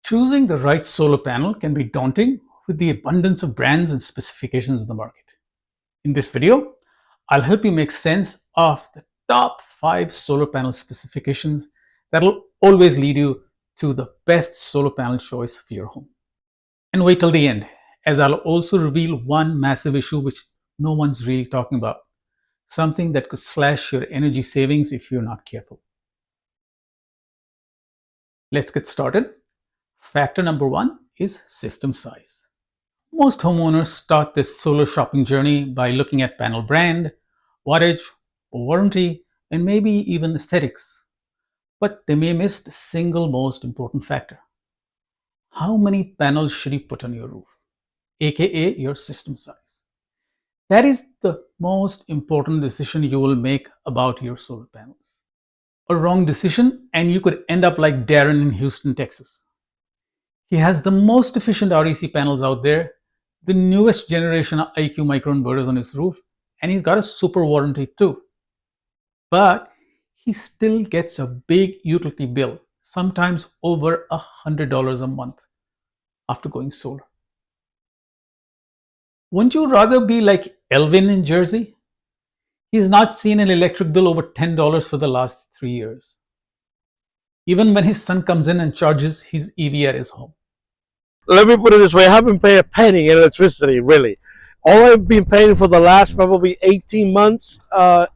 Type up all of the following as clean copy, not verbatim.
Choosing the right solar panel can be daunting with the abundance of brands and specifications in the market. In this video, I'll help you make sense of the top 5 solar panel specifications that will always lead you to the best solar panel choice for your home. And wait till the end, as I'll also reveal one massive issue which no one's really talking about, something that could slash your energy savings if you're not careful. Let's get started. Factor number 1 is system size. Most homeowners start their solar shopping journey by looking at panel brand, wattage, warranty, and maybe even aesthetics. But they may miss the single most important factor. How many panels should you put on your roof, aka your system size? That is the most important decision you will make about your solar panels. A wrong decision and you could end up like Darren in Houston, Texas. He has the most efficient REC panels out there, the newest generation of IQ microinverters on his roof, and he's got a super warranty too. But he still gets a big utility bill, sometimes over $100 a month after going solar. Wouldn't you rather be like Elvin in Jersey? He's not seen an electric bill over $10 for the last 3 years, even when his son comes in and charges his EV at his home. Let me put it this way, I haven't paid a penny in electricity, really. All I've been paying for the last probably 18 months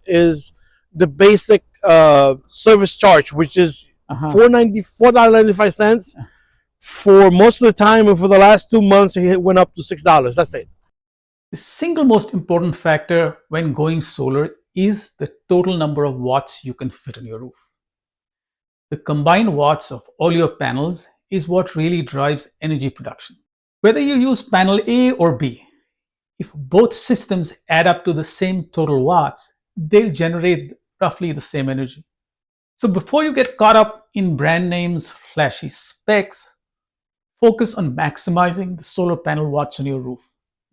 is the basic service charge, which is $4.95 for most of the time, and for the last 2 months it went up to $6. That's it. The single most important factor when going solar is the total number of watts you can fit on your roof. The combined watts of all your panels is what really drives energy production. Whether you use panel A or B, if both systems add up to the same total watts, they'll generate roughly the same energy. So before you get caught up in brand names, flashy specs, focus on maximizing the solar panel watts on your roof.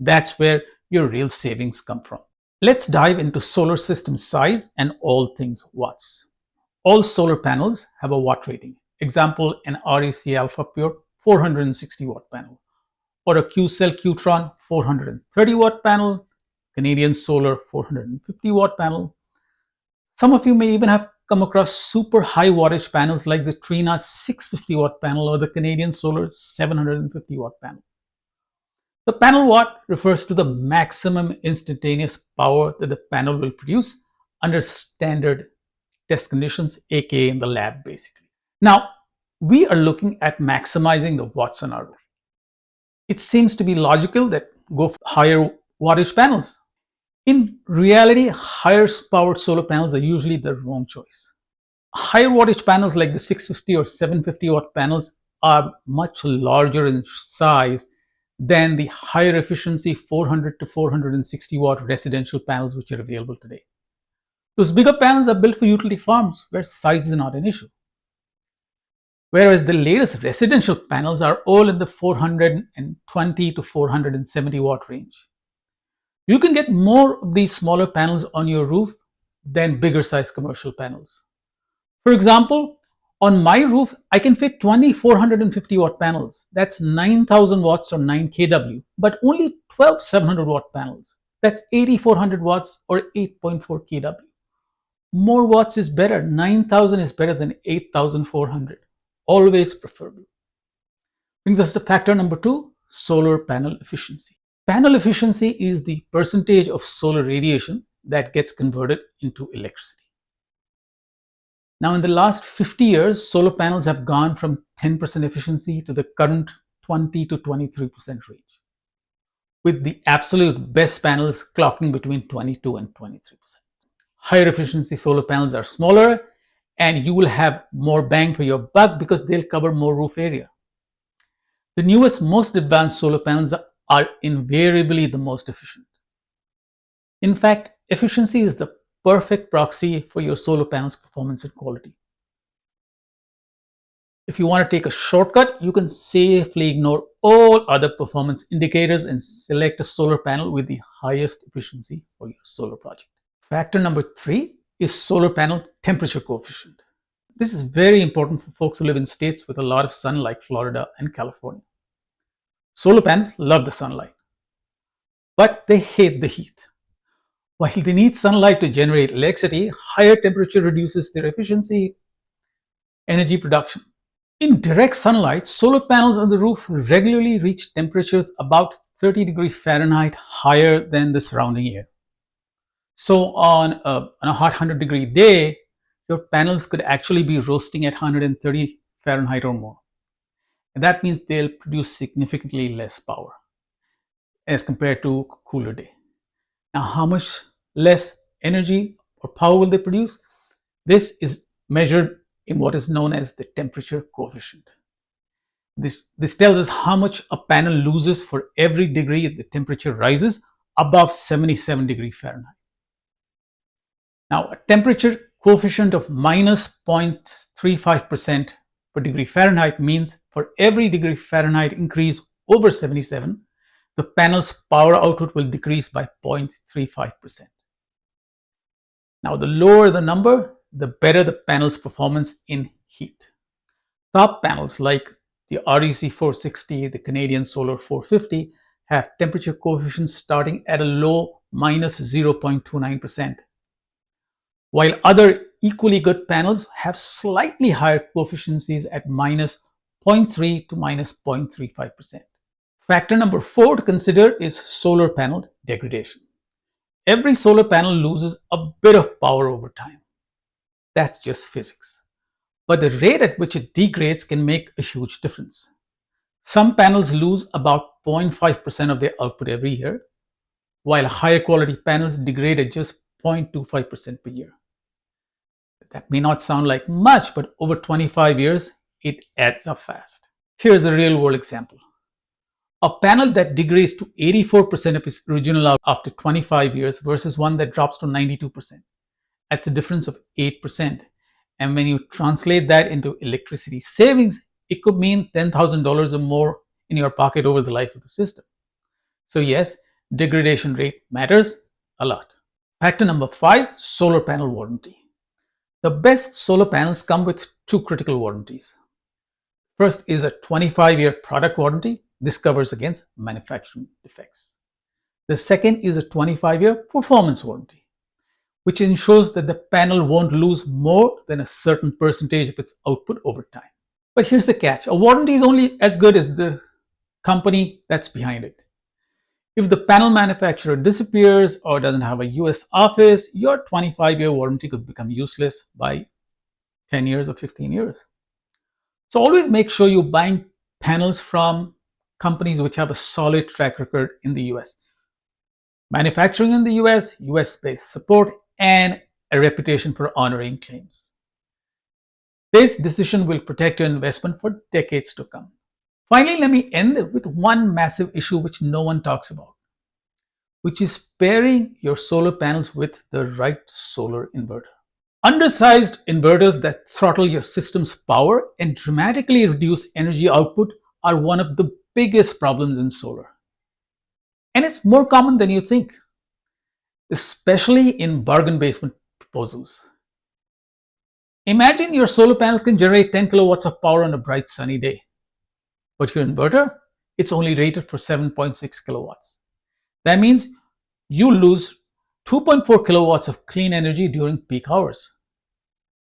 That's where your real savings come from. Let's dive into solar system size and all things watts. All solar panels have a watt rating. Example, an REC Alpha Pure 460 watt panel, or a Q-Cell Qtron 430 watt panel, Canadian Solar 450 watt panel. Some of you may even have come across super high wattage panels like the Trina 650 watt panel or the Canadian Solar 750 watt panel. The panel watt refers to the maximum instantaneous power that the panel will produce under standard test conditions, aka in the lab basically. Now, we are looking at maximizing the watts on our roof. It seems to be logical that go for higher wattage panels. In reality, higher powered solar panels are usually the wrong choice. Higher wattage panels like the 650 or 750 watt panels are much larger in size than the higher efficiency 400 to 460 watt residential panels which are available today. Those bigger panels are built for utility farms where size is not an issue. Whereas the latest residential panels are all in the 420 to 470 watt range. You can get more of these smaller panels on your roof than bigger size commercial panels. For example, on my roof, I can fit 20 450 watt panels. That's 9,000 watts or 9 kW, but only 12 700 watt panels. That's 8,400 watts or 8.4 kW. More watts is better. 9,000 is better than 8,400. Always preferable. Brings us to factor number 2, solar panel efficiency. Panel efficiency is the percentage of solar radiation that gets converted into electricity. Now, in the last 50 years, solar panels have gone from 10% efficiency to the current 20 to 23% range, with the absolute best panels clocking between 22 and 23%. Higher efficiency solar panels are smaller and you will have more bang for your buck because they'll cover more roof area. The newest, most advanced solar panels are invariably the most efficient. In fact, efficiency is the perfect proxy for your solar panel's performance and quality. If you want to take a shortcut, you can safely ignore all other performance indicators and select a solar panel with the highest efficiency for your solar project. Factor number 3 is solar panel temperature coefficient. This is very important for folks who live in states with a lot of sun like Florida and California. Solar panels love the sunlight, but they hate the heat. While they need sunlight to generate electricity, higher temperature reduces their efficiency, energy production. In direct sunlight, solar panels on the roof regularly reach temperatures about 30 degrees Fahrenheit higher than the surrounding air. So on a hot 100-degree day, your panels could actually be roasting at 130 Fahrenheit or more. And that means they'll produce significantly less power as compared to a cooler day. Now, how much less energy or power will they produce? This is measured in what is known as the temperature coefficient. This tells us how much a panel loses for every degree the temperature rises above 77 degrees Fahrenheit. Now, a temperature coefficient of minus 0.35% per degree Fahrenheit means for every degree Fahrenheit increase over 77, the panel's power output will decrease by 0.35%. Now, the lower the number, the better the panel's performance in heat. Top panels like the REC 460, the Canadian Solar 450 have temperature coefficients starting at a low minus 0.29%, while other equally good panels have slightly higher coefficients at minus 0.3 to minus 0.35%. Factor number 4 to consider is solar panel degradation. Every solar panel loses a bit of power over time. That's just physics. But the rate at which it degrades can make a huge difference. Some panels lose about 0.5% of their output every year, while higher quality panels degrade at just 0.25% per year. That may not sound like much, but over 25 years, it adds up fast. Here's a real world example. A panel that degrades to 84% of its original output after 25 years versus one that drops to 92%. That's a difference of 8%. And when you translate that into electricity savings, it could mean $10,000 or more in your pocket over the life of the system. So yes, degradation rate matters a lot. Factor number 5, solar panel warranty. The best solar panels come with 2 critical warranties. First is a 25-year product warranty. This covers against manufacturing defects. The second is a 25-year performance warranty, which ensures that the panel won't lose more than a certain percentage of its output over time. But here's the catch. A warranty is only as good as the company that's behind it. If the panel manufacturer disappears or doesn't have a US office, your 25-year warranty could become useless by 10 years or 15 years. So always make sure you're buying panels from companies which have a solid track record in the US. Manufacturing in the US, US-based support, and a reputation for honoring claims. This decision will protect your investment for decades to come. Finally, let me end with one massive issue which no one talks about, which is pairing your solar panels with the right solar inverter. Undersized inverters that throttle your system's power and dramatically reduce energy output are one of the biggest problems in solar. And it's more common than you think, especially in bargain basement proposals. Imagine your solar panels can generate 10 kilowatts of power on a bright sunny day, but your inverter, it's only rated for 7.6 kilowatts. That means you lose 2.4 kilowatts of clean energy during peak hours.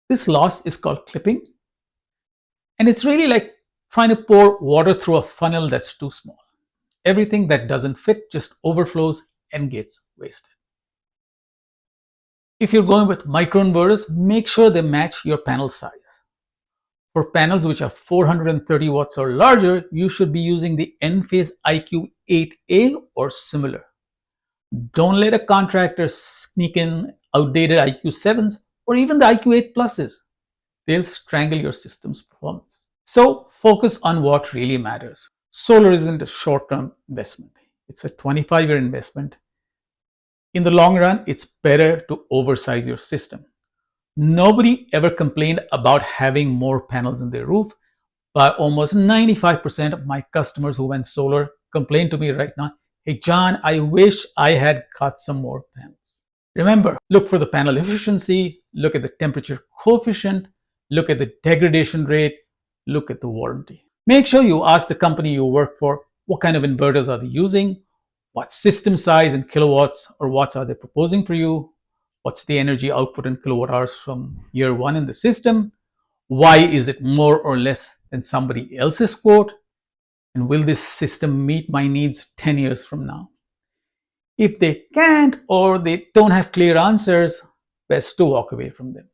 This loss is called clipping, and it's really like trying to pour water through a funnel that's too small. Everything that doesn't fit just overflows and gets wasted. If you're going with microinverters, make sure they match your panel size. For panels which are 430 watts or larger, you should be using the Enphase IQ8A or similar. Don't let a contractor sneak in outdated IQ7s or even the IQ8 pluses. They'll strangle your system's performance. So focus on what really matters. Solar isn't a short-term investment. It's a 25-year investment. In the long run, it's better to oversize your system. Nobody ever complained about having more panels in their roof, but almost 95% of my customers who went solar complain to me right now, "Hey John, I wish I had got some more panels." Remember, look for the panel efficiency, look at the temperature coefficient, look at the degradation rate, look at the warranty. Make sure you ask the company you work for what kind of inverters are they using, what system size in kilowatts or watts are they proposing for you, what's the energy output in kilowatt hours from year one in the system, why is it more or less than somebody else's quote, and will this system meet my needs 10 years from now? If they can't or they don't have clear answers, best to walk away from them.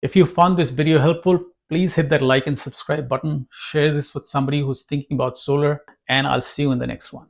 If you found this video helpful, please hit that like and subscribe button. Share this with somebody who's thinking about solar, and I'll see you in the next one.